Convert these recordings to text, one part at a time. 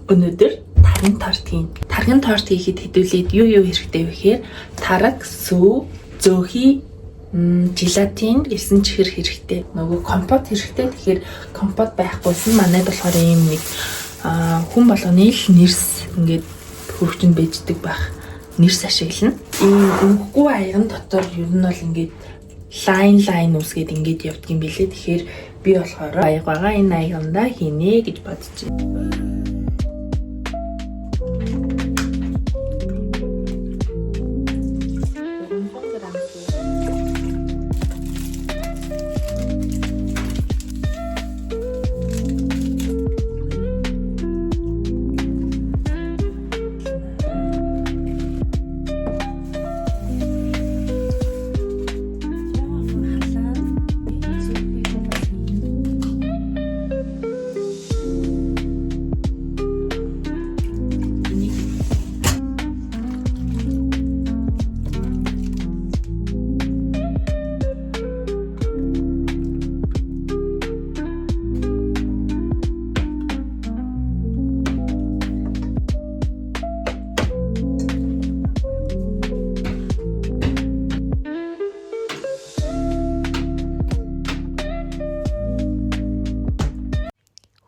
Өнөөдөр таргын торт хийхэд хэдүүлээд юу хэрэгтэй вэ гэхээр тараг, сүү, зөөхий, желатин гэсэн чихэр хэрэгтэй. Нөгөө компот хэрэгтэй. Тэгэхээр компот байхгүйсэн манайд болохоор ийм нэг хүн болгоны л нэрс ингээд хөвчөнд бэждэг байх нэрс ашиглана. Ийм өнгөгүй аяган дотор ер нь бол ингээд лайн үсгээд ингээд явдаг юм билээ. Тэгэхээр би болохоор аяг байгаа энэ аягандаа хийнэ гэж бодож байна.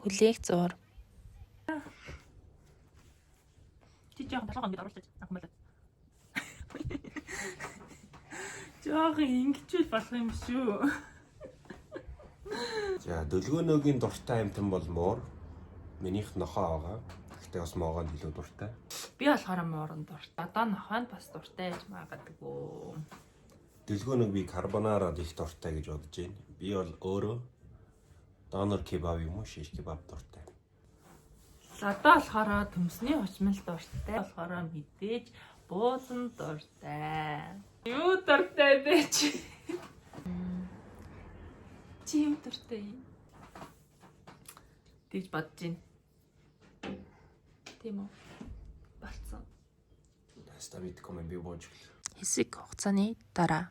Хүлээх зур. Чи жоохон толгой ингэж оруулж авах жоохон ингэчүүл болох юм шүү. За дөлгөөнөөгийн дуртай амтан бол муур. Минийх нохоо байгаа. Гэхдээ бас моогонд илүү дуртай. Би болохоор муурын дуртай. Одоо нохоонд бас дуртай гэж магадгүй. Дөлгөөнөг би карбонарад их дуртай гэж бодож байна. Би бол өөрөө донор кебаб юм уу шиш кебаб дуртай. Одоо болохоор төмсний очмол дуртай. Болохоор мэдээж буулан дуртай. Юу дуртай бэ чи? Чи юу дуртай юм? Тэгж бодож байна. Тийм үү? Болцсон. Таста мэдгүй юм би бооч. Хэсэг хугацааны дараа.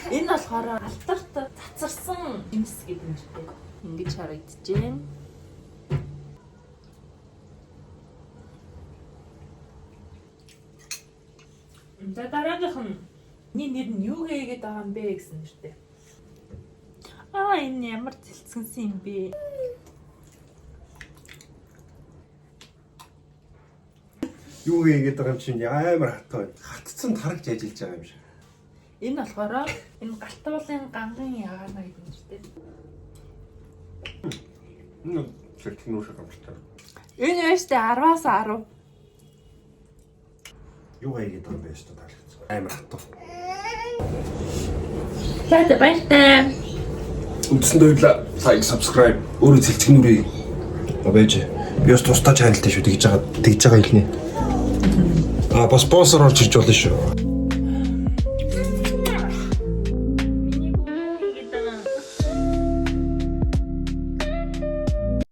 Энэ болохоор алтарт цацарсан жимс гэдэг юм шиг ингэж харагдчихээн. За дараагийнх нь нэр нь юу гээгээд байгаа юм бэ гэсэн нэртэй. Энэ ямар зэлцгэнсэн юм бэ? Юу гээгээд байгаа юм чинь амар хаттай. Хатцсан тарагж ажиллаж байгаа юм шиг. Энэ болохоор энэ галтуулын ганган ягаана гэдэг юм шүү дээ. Сэртнүү шиг амттай. Энэ яаштай 10-аас 10. Юу гээгээд байгаа юм бэ шүү дээ. Амар хаттай. За баяртай. Үндсэн дэвлээ. Like, subscribe. Өөрөө цэлцгнүүрээ байж. Би бас тусдаа чаналтай шүү тэгж байгаа хэлнэ. Бас спонсор орж ирж болно шүү.